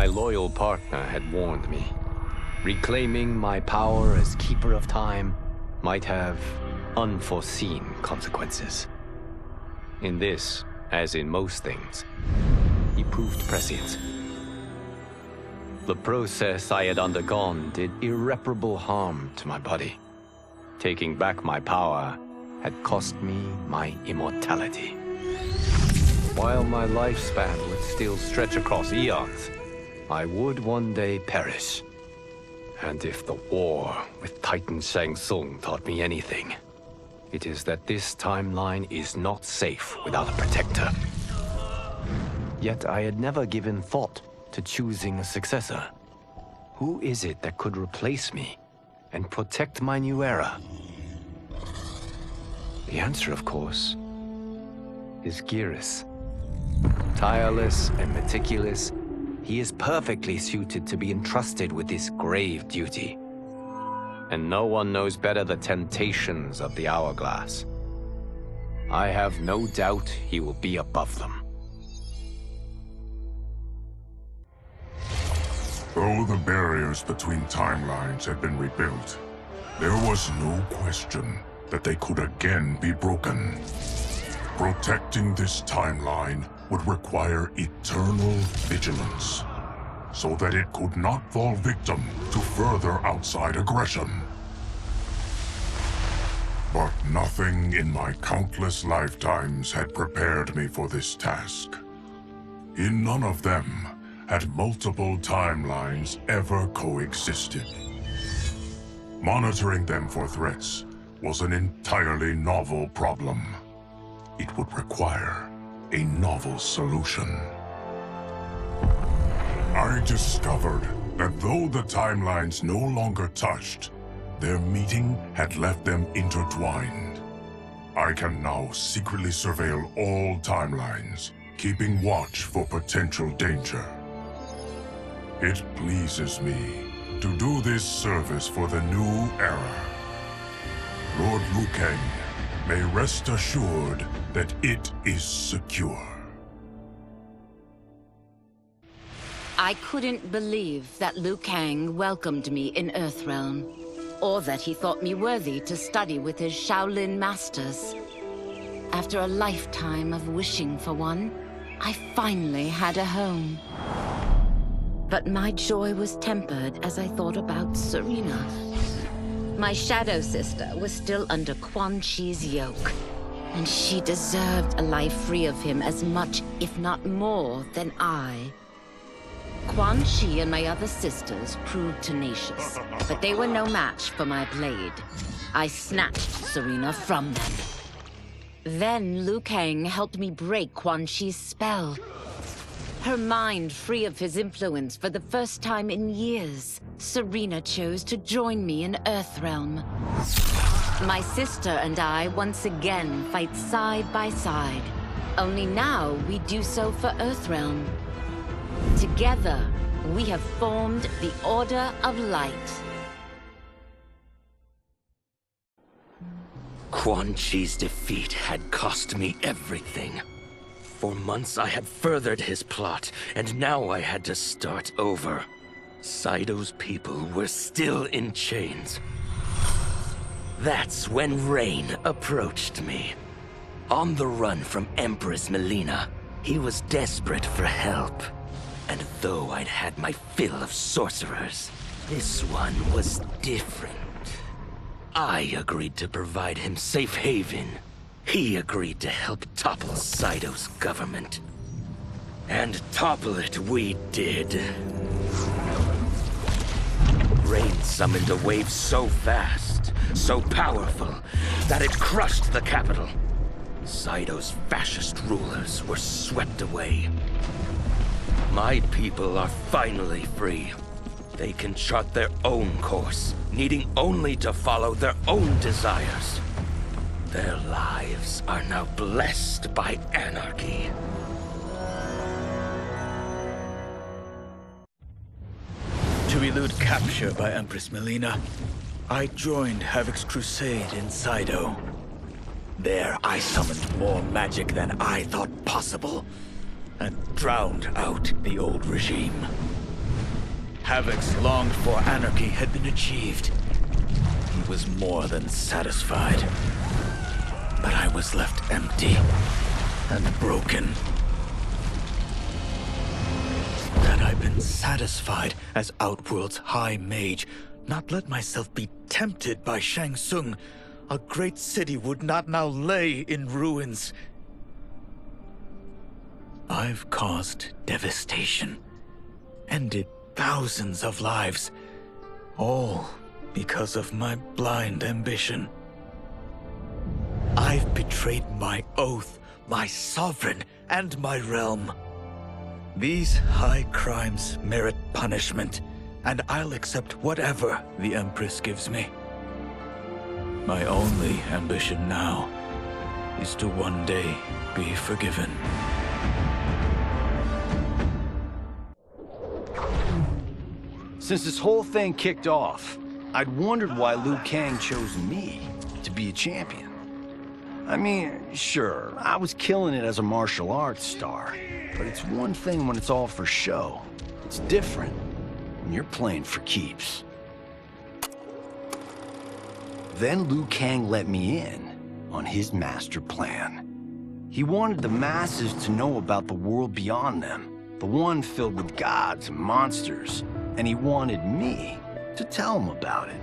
My loyal partner had warned me. Reclaiming my power as Keeper of Time might have unforeseen consequences. In this, as in most things, he proved prescient. The process I had undergone did irreparable harm to my body. Taking back my power had cost me my immortality. While my lifespan would still stretch across eons, I would one day perish. And if the war with Titan SHANGTSUNG taught me anything, it is that this timeline is not safe without a protector. Yet I had never given thought to choosing a successor. Who is it that could replace me and protect my new era? The answer, of course, is GERAS. Tireless and meticulous, he is perfectly suited to be entrusted with this grave duty. And no one knows better the temptations of the hourglass. I have no doubt he will be above them. Though the barriers between timelines had been rebuilt, there was no question that they could again be broken. Protecting this timeline would require eternal vigilance, so that it could not fall victim to further outside aggression. But nothing in my countless lifetimes had prepared me for this task. In none of them had multiple timelines ever coexisted. Monitoring them for threats was an entirely novel problem. It would require a novel solution. I discovered that though the timelines no longer touched, their meeting had left them intertwined. I can now secretly surveil all timelines, keeping watch for potential danger. It pleases me to do this service for the new era. Lord LIUKANG may rest assured that it is secure. I couldn't believe that LIUKANG welcomed me in Earthrealm, or that he thought me worthy to study with his Shaolin masters. After a lifetime of wishing for one, I finally had a home. But my joy was tempered as I thought about Serena. My shadow sister was still under Quan Chi's yoke, and she deserved a life free of him as much, if not more, than I. Quan Chi and my other sisters proved tenacious, but they were no match for my blade. I snatched Serena from them. Then LIUKANG helped me break Quan Chi's spell. Her mind free of his influence for the first time in years, Serena chose to join me in Earthrealm. My sister and I once again fight side by side. Only now we do so for Earthrealm. Together, we have formed the Order of Light. Quan Chi's defeat had cost me everything. For months I had furthered his plot, and now I had to start over. Saito's people were still in chains. That's when Rain approached me. On the run from Empress MILEENA, he was desperate for help. And though I'd had my fill of sorcerers, this one was different. I agreed to provide him safe haven. He agreed to help topple Saito's government. And topple it we did. Rain summoned a wave so fast, so powerful, that it crushed the capital. Saito's fascist rulers were swept away. My people are finally free. They can chart their own course, needing only to follow their own desires. Their lives are now blessed by anarchy. To elude capture by Empress MILEENA, I joined Havik's crusade in Saito. There I summoned more magic than I thought possible, and drowned out the old regime. HAVIK's longed-for anarchy had been achieved, he was more than satisfied. But I was left empty and broken. Had I been satisfied as Outworld's High Mage, not let myself be tempted by SHANGTSUNG, a great city would not now lay in ruins. I've caused devastation, ended thousands of lives, all because of my blind ambition. I've betrayed my oath, my sovereign, and my realm. These high crimes merit punishment, and I'll accept whatever the Empress gives me. My only ambition now is to one day be forgiven. Since this whole thing kicked off, I'd wondered why Liu Kang chose me to be a champion. I mean, sure, I was killing it as a martial arts star, but it's one thing when it's all for show. It's different when you're playing for keeps. Then Liu Kang let me in on his master plan. He wanted the masses to know about the world beyond them, the one filled with gods and monsters, and he wanted me to tell them about it.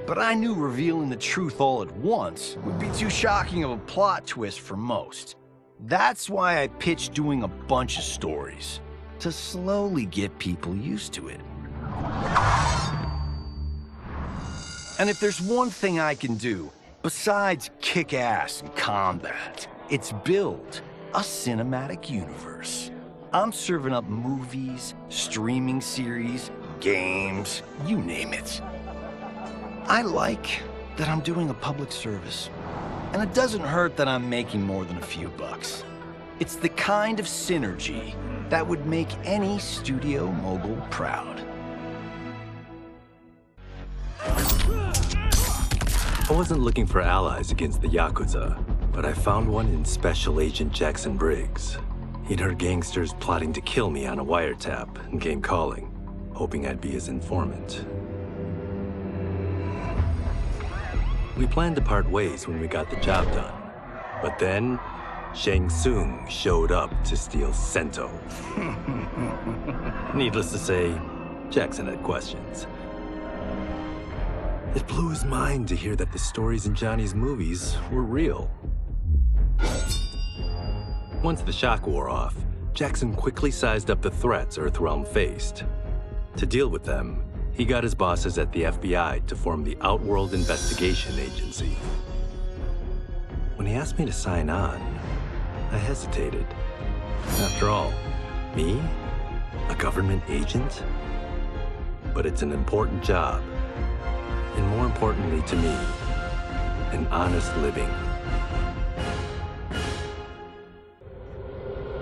But I knew revealing the truth all at once would be too shocking of a plot twist for most. That's why I pitched doing a bunch of stories, to slowly get people used to it. And if there's one thing I can do, besides kick ass in combat, it's build a cinematic universe. I'm serving up movies, streaming series, games, you name it. I like that I'm doing a public service. And it doesn't hurt that I'm making more than a few bucks. It's the kind of synergy that would make any studio mogul proud. I wasn't looking for allies against the Yakuza, but I found one in Special Agent Jackson Briggs. He'd heard gangsters plotting to kill me on a wiretap and came calling, hoping I'd be his informant. We planned to part ways when we got the job done. But then, SHANGTSUNG showed up to steal Sento. Needless to say, Jackson had questions. It blew his mind to hear that the stories in Johnny's movies were real. Once the shock wore off, Jackson quickly sized up the threats Earthrealm faced. To deal with them, he got his bosses at the FBI to form the Outworld Investigation Agency. When he asked me to sign on, I hesitated. After all, me? A government agent? But it's an important job. And more importantly to me, an honest living.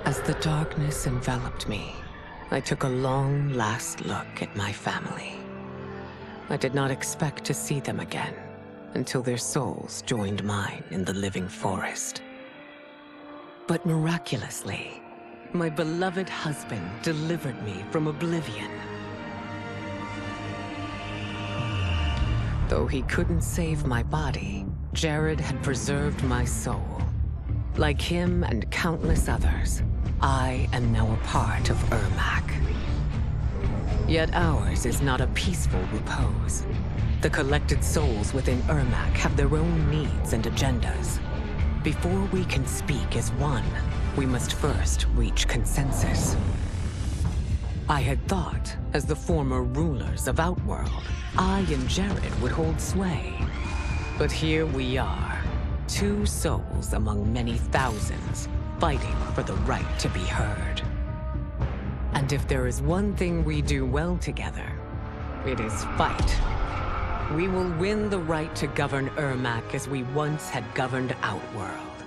As the darkness enveloped me, I took a long last look at my family. I did not expect to see them again until their souls joined mine in the living forest. But miraculously, my beloved husband delivered me from oblivion. Though he couldn't save my body, Jared had preserved my soul. Like him and countless others, I am now a part of Ermac. Yet ours is not a peaceful repose. The collected souls within Ermac have their own needs and agendas. Before we can speak as one, we must first reach consensus. I had thought, as the former rulers of Outworld, I and Jared would hold sway. But here we are, two souls among many thousands, fighting for the right to be heard. And if there is one thing we do well together, it is fight. We will win the right to govern Ermac as we once had governed Outworld.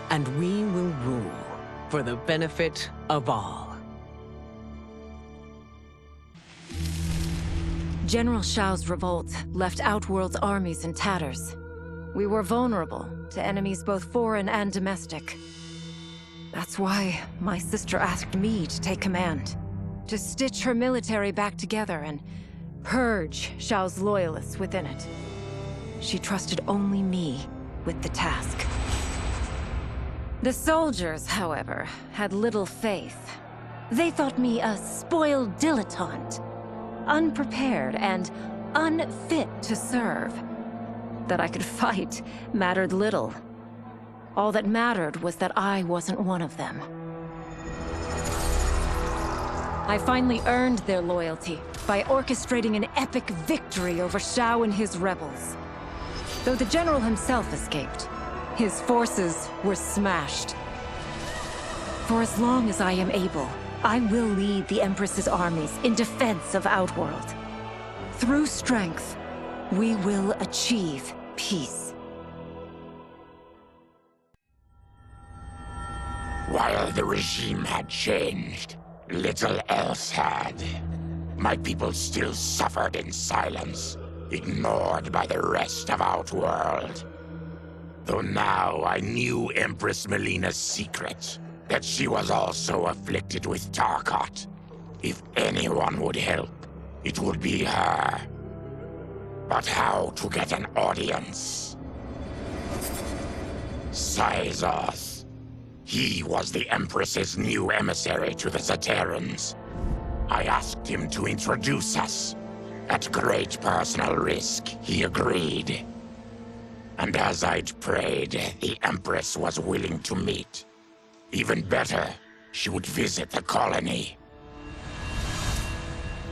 And we will rule for the benefit of all. General SHAO's revolt left Outworld's armies in tatters. We were vulnerable to enemies both foreign and domestic. That's why my sister asked me to take command, to stitch her military back together and purge Shao's loyalists within it. She trusted only me with the task. The soldiers, however, had little faith. They thought me a spoiled dilettante, unprepared and unfit to serve. That I could fight mattered little. All that mattered was that I wasn't one of them. I finally earned their loyalty by orchestrating an epic victory over Shao and his rebels. Though the general himself escaped, his forces were smashed. For as long as I am able, I will lead the Empress's armies in defense of Outworld. Through strength, we will achieve peace. While the regime had changed, little else had. My people still suffered in silence, ignored by the rest of Outworld. Though now I knew Empress MILEENA's secret, that she was also afflicted with Tarkat. If anyone would help, it would be her. But how to get an audience? Syzoth. He was the Empress's new emissary to the Zaterrans. I asked him to introduce us. At great personal risk, he agreed. And as I'd prayed, the Empress was willing to meet. Even better, she would visit the colony.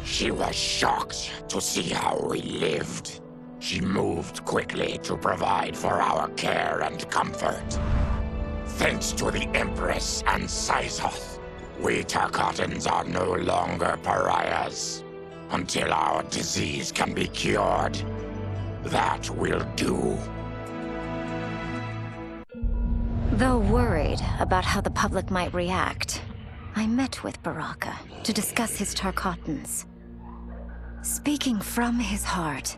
She was shocked to see how we lived. She moved quickly to provide for our care and comfort. Thanks to the Empress and Syzoth, we Tarkatans are no longer pariahs. Until our disease can be cured, that will do. Though worried about how the public might react, I met with Baraka to discuss his Tarkatans. Speaking from his heart,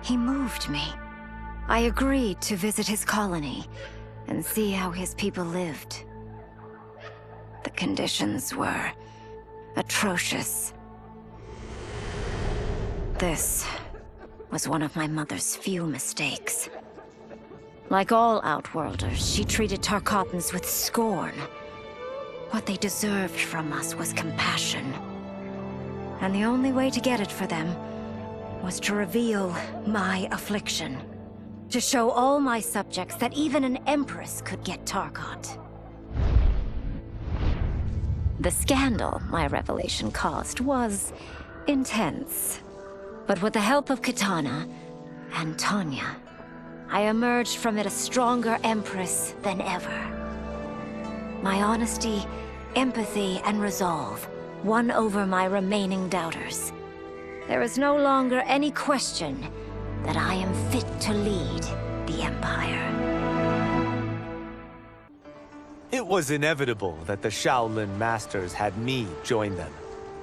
he moved me. I agreed to visit his colony and see how his people lived. The conditions were atrocious. This was one of my mother's few mistakes. Like all Outworlders, she treated Tarkatans with scorn. What they deserved from us was compassion. And the only way to get it for them was to reveal my affliction. To show all my subjects that even an Empress could get Tarkat. The scandal my revelation caused was intense. But with the help of Kitana and Tanya, I emerged from it a stronger Empress than ever. My honesty, empathy, and resolve won over my remaining doubters. There is no longer any question that I am fit to lead the Empire. It was inevitable that the Shaolin Masters had me join them.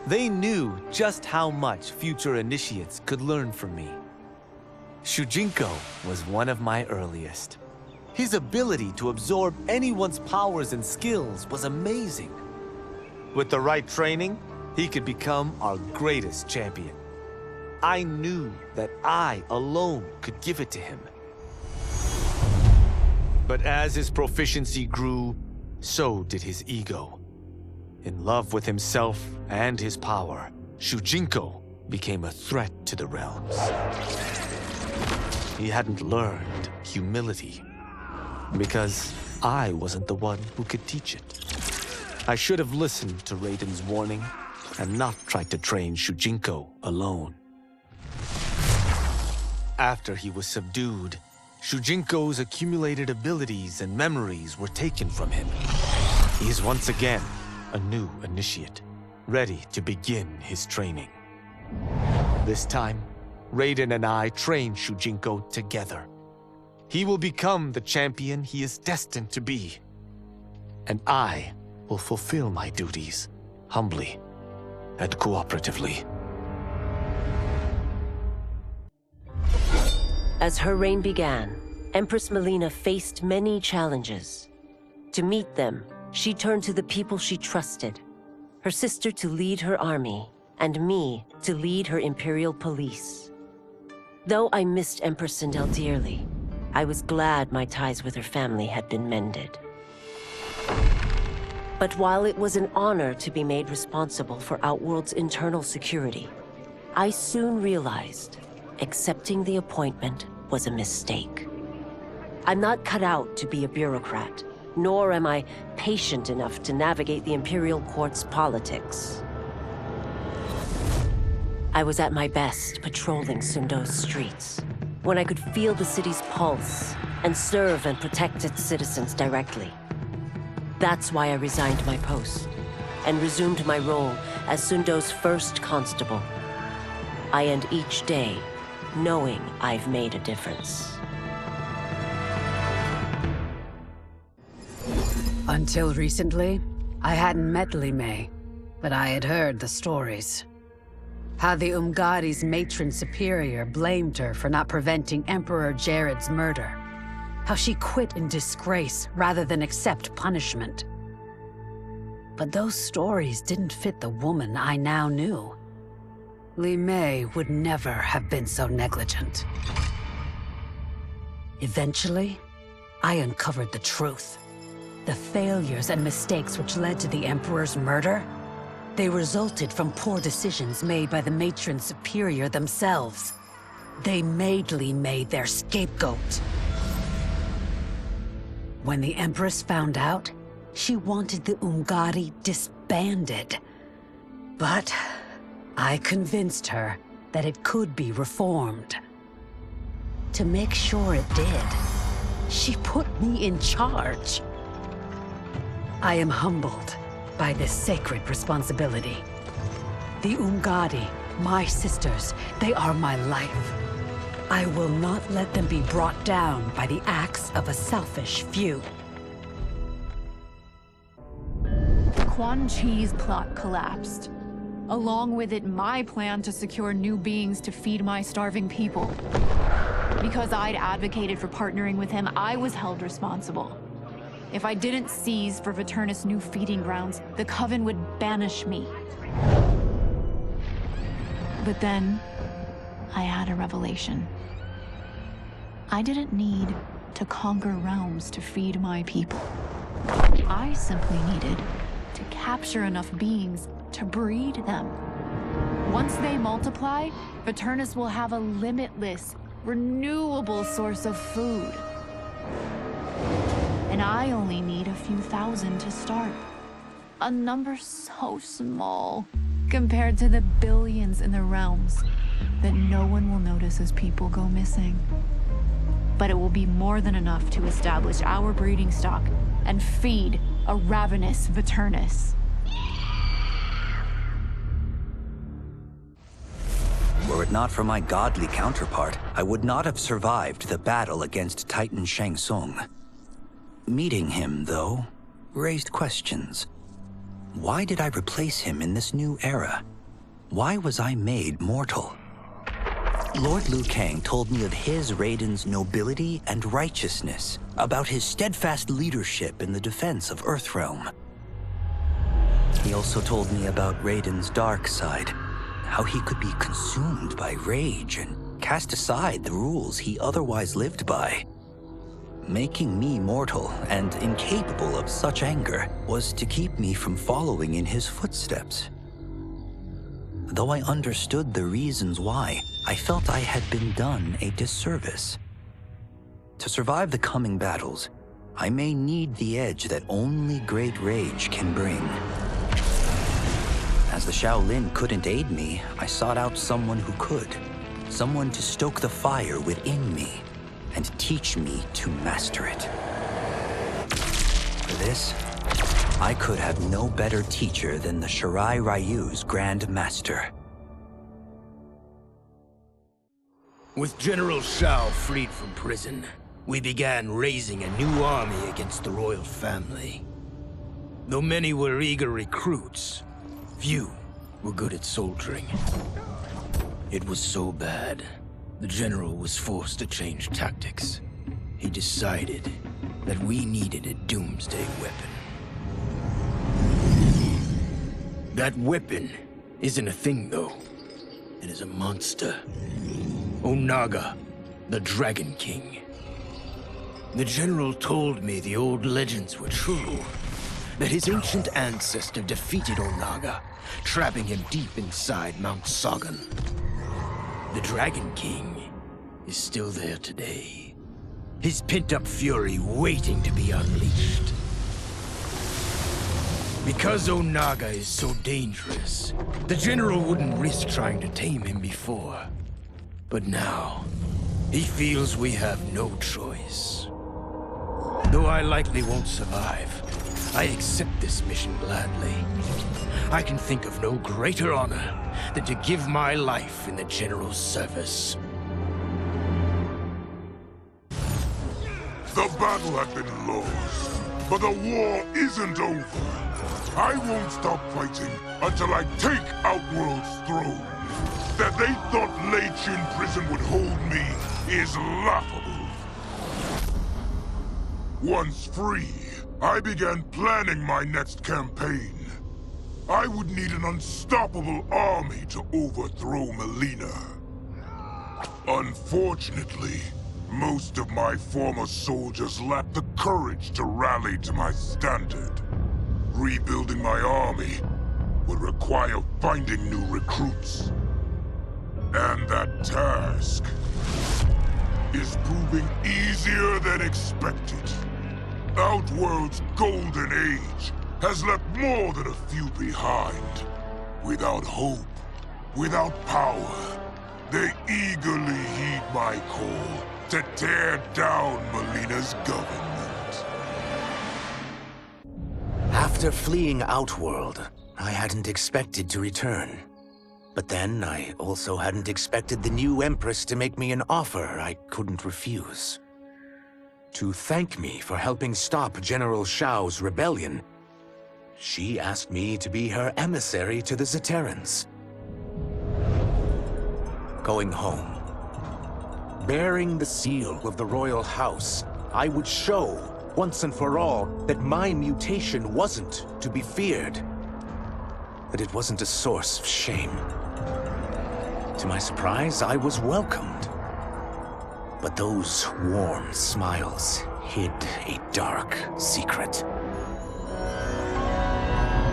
They knew just how much future initiates could learn from me. Shujinko was one of my earliest. His ability to absorb anyone's powers and skills was amazing. With the right training, he could become our greatest champion. I knew that I alone could give it to him. But as his proficiency grew, so did his ego. In love with himself and his power, Shujinko became a threat to the realms. He hadn't learned humility, because I wasn't the one who could teach it. I should have listened to Raiden's warning and not tried to train Shujinko alone. After he was subdued, Shujinko's accumulated abilities and memories were taken from him. He is once again a new initiate, ready to begin his training. This time, Raiden and I train Shujinko together. He will become the champion he is destined to be. And I will fulfill my duties, humbly and cooperatively. As her reign began, Empress MILEENA faced many challenges. To meet them, she turned to the people she trusted. her sister to lead her army, and me to lead her Imperial police. Though I missed Empress Sindel dearly, I was glad my ties with her family had been mended. But while it was an honor to be made responsible for Outworld's internal security, I soon realized accepting the appointment was a mistake. I'm not cut out to be a bureaucrat, nor am I patient enough to navigate the Imperial Court's politics. I was at my best patrolling Sundo's streets, when I could feel the city's pulse and serve and protect its citizens directly. That's why I resigned my post and resumed my role as Sundo's first constable. I end each day knowing I've made a difference. Until recently, I hadn't met LIMEI, but I had heard the stories. How the Umgadi's matron superior blamed her for not preventing Emperor Jared's murder. How she quit in disgrace rather than accept punishment. But those stories didn't fit the woman I now knew. LIMEI would never have been so negligent. Eventually, I uncovered the truth. The failures and mistakes which led to the Emperor's murder, they resulted from poor decisions made by the matron superior themselves. They made LIMEI their scapegoat. When the Empress found out, she wanted the Umgadi disbanded. But I convinced her that it could be reformed. To make sure it did, she put me in charge. I am humbled by this sacred responsibility. The Umgadi, my sisters, they are my life. I will not let them be brought down by the acts of a selfish few. Quan Chi's plot collapsed. Along with it, my plan to secure new beings to feed my starving people. Because I'd advocated for partnering with him, I was held responsible. If I didn't seize for Veternus' new feeding grounds, the Coven would banish me. But then, I had a revelation. I didn't need to conquer realms to feed my people. I simply needed to capture enough beings to breed them. Once they multiply, Veternus will have a limitless, renewable source of food. And I only need a few thousand to start. A number so small compared to the billions in the realms that no one will notice as people go missing. But it will be more than enough to establish our breeding stock and feed a ravenous Veternus. Were it not for my godly counterpart, I would not have survived the battle against Titan SHANGTSUNG. Meeting him, though, raised questions. Why did I replace him in this new era? Why was I made mortal? Lord LIUKANG told me of his Raiden's nobility and righteousness, about his steadfast leadership in the defense of Earthrealm. He also told me about Raiden's dark side, how he could be consumed by rage and cast aside the rules he otherwise lived by. Making me mortal and incapable of such anger was to keep me from following in his footsteps. Though I understood the reasons why, I felt I had been done a disservice. To survive the coming battles, I may need the edge that only great rage can bring. As the Shaolin couldn't aid me, I sought out someone who could. Someone to stoke the fire within me and teach me to master it. For this, I could have no better teacher than the Shirai Ryu's Grand Master. With General SHAO freed from prison, we began raising a new army against the royal family. Though many were eager recruits, few were good at soldiering. It was so bad, the general was forced to change tactics. He decided that we needed a doomsday weapon. That weapon isn't a thing, though. It is a monster. Onaga, the Dragon King. The General told me the old legends were true. That his ancient ancestor defeated Onaga, trapping him deep inside Mount Sagan. The Dragon King is still there today. His pent-up fury waiting to be unleashed. Because Onaga is so dangerous, the General wouldn't risk trying to tame him before. But now, he feels we have no choice. Though I likely won't survive, I accept this mission gladly. I can think of no greater honor than to give my life in the General's service. The battle had been lost, but the war isn't over. I won't stop fighting until I take Outworld's throne. That they thought Lei Chin prison would hold me is laughable. Once free, I began planning my next campaign. I would need an unstoppable army to overthrow MILEENA. Unfortunately, most of my former soldiers lacked the courage to rally to my standard. Rebuilding my army would require finding new recruits. And that task is proving easier than expected. Outworld's golden age has left more than a few behind. Without hope, without power, they eagerly heed my call to tear down MILEENA's government. After fleeing Outworld, I hadn't expected to return. But then, I also hadn't expected the new Empress to make me an offer I couldn't refuse. To thank me for helping stop General SHAO's rebellion, she asked me to be her emissary to the Zaterrans. Going home, bearing the seal of the royal house, I would show, once and for all, that my mutation wasn't to be feared. That it wasn't a source of shame. To my surprise, I was welcomed. But those warm smiles hid a dark secret.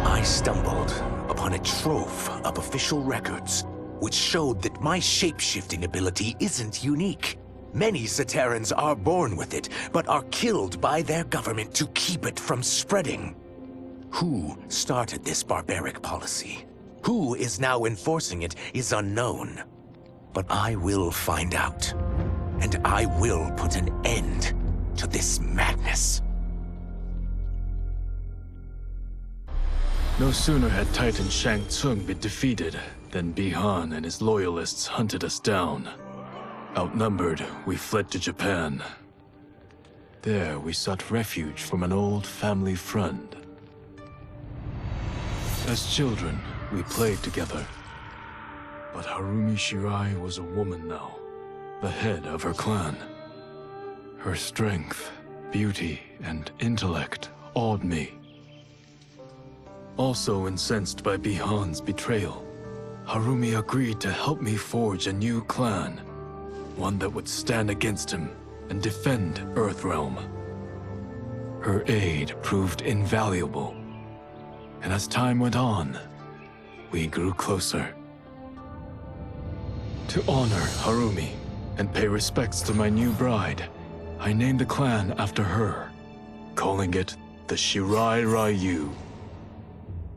I stumbled upon a trove of official records, which showed that my shape-shifting ability isn't unique. Many Zaterrans are born with it, but are killed by their government to keep it from spreading. Who started this barbaric policy? Who is now enforcing it is unknown. But I will find out. And I will put an end to this madness. No sooner had Titan SHANGTSUNG been defeated than Bi-Han and his loyalists hunted us down. Outnumbered, we fled to Japan. There, we sought refuge from an old family friend. As children, we played together. But Harumi Shirai was a woman now, the head of her clan. Her strength, beauty, and intellect awed me. Also incensed by Bi-Han's betrayal, Harumi agreed to help me forge a new clan, one that would stand against him and defend Earthrealm. Her aid proved invaluable, and as time went on, we grew closer. To honor Harumi and pay respects to my new bride, I named the clan after her, calling it the Shirai Ryu.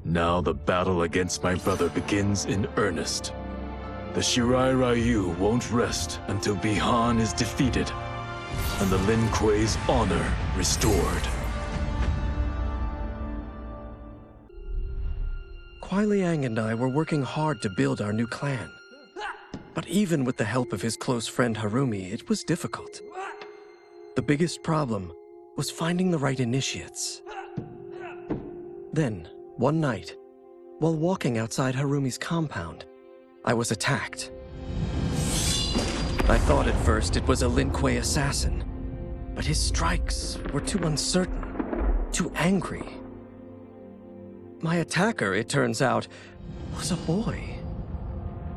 Now the battle against my brother begins in earnest. The Shirai Ryu won't rest until Bi-Han is defeated and the Lin Kuei's honor restored. Kuai Liang and I were working hard to build our new clan. But even with the help of his close friend Harumi, it was difficult. The biggest problem was finding the right initiates. Then, one night, while walking outside Harumi's compound, I was attacked. I thought at first it was a Lin Kuei assassin, but his strikes were too uncertain, too angry. My attacker, it turns out, was a boy.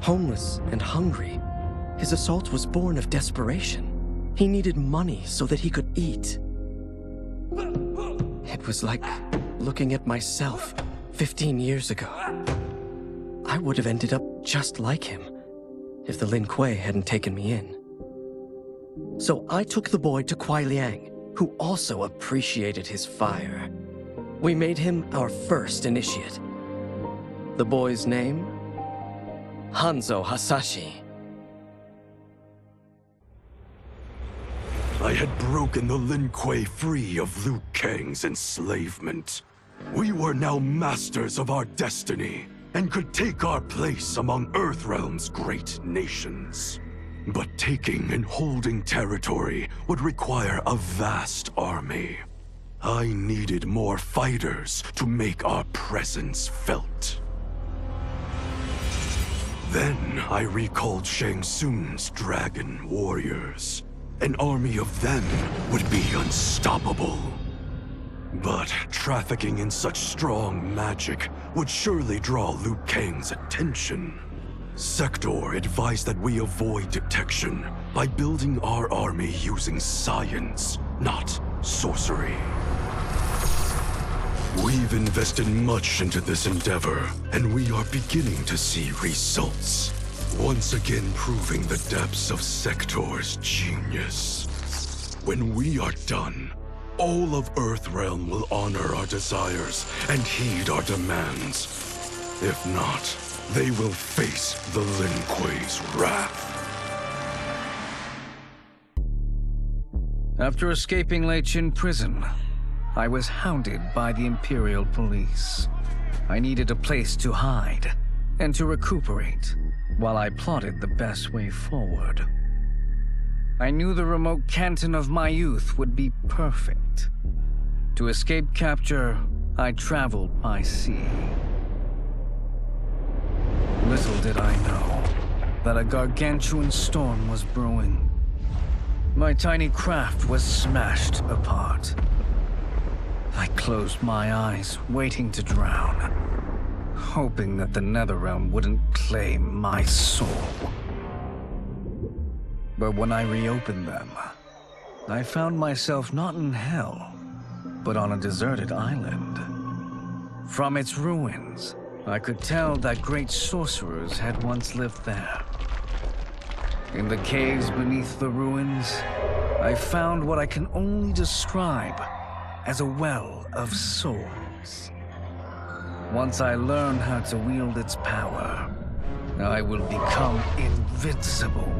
Homeless and hungry, his assault was born of desperation. He needed money so that he could eat. It was like looking at myself 15 years ago. I would have ended up just like him if the Lin Kuei hadn't taken me in. So I took the boy to Kuai Liang, who also appreciated his fire. We made him our first initiate. The boy's name? Hanzo Hasashi. I had broken the Lin Kuei free of Liu Kang's enslavement. We were now masters of our destiny, and could take our place among Earthrealm's great nations. But taking and holding territory would require a vast army. I needed more fighters to make our presence felt. Then I recalled SHANGTSUNG's dragon warriors. An army of them would be unstoppable. But trafficking in such strong magic would surely draw Liu Kang's attention. Sector advised that we avoid detection by building our army using science, not sorcery. We've invested much into this endeavor, and we are beginning to see results. Once again proving the depths of Sector's genius. When we are done, all of Earthrealm will honor our desires and heed our demands. If not, they will face the Lin Kuei's wrath. After escaping Lei Chin prison, I was hounded by the Imperial Police. I needed a place to hide and to recuperate while I plotted the best way forward. I knew the remote canton of my youth would be perfect. To escape capture, I traveled by sea. Little did I know that a gargantuan storm was brewing. My tiny craft was smashed apart. I closed my eyes, waiting to drown, hoping that the Netherrealm wouldn't claim my soul. But when I reopened them, I found myself not in hell, but on a deserted island. From its ruins, I could tell that great sorcerers had once lived there. In the caves beneath the ruins, I found what I can only describe as a well of souls. Once I learn how to wield its power, I will become invincible.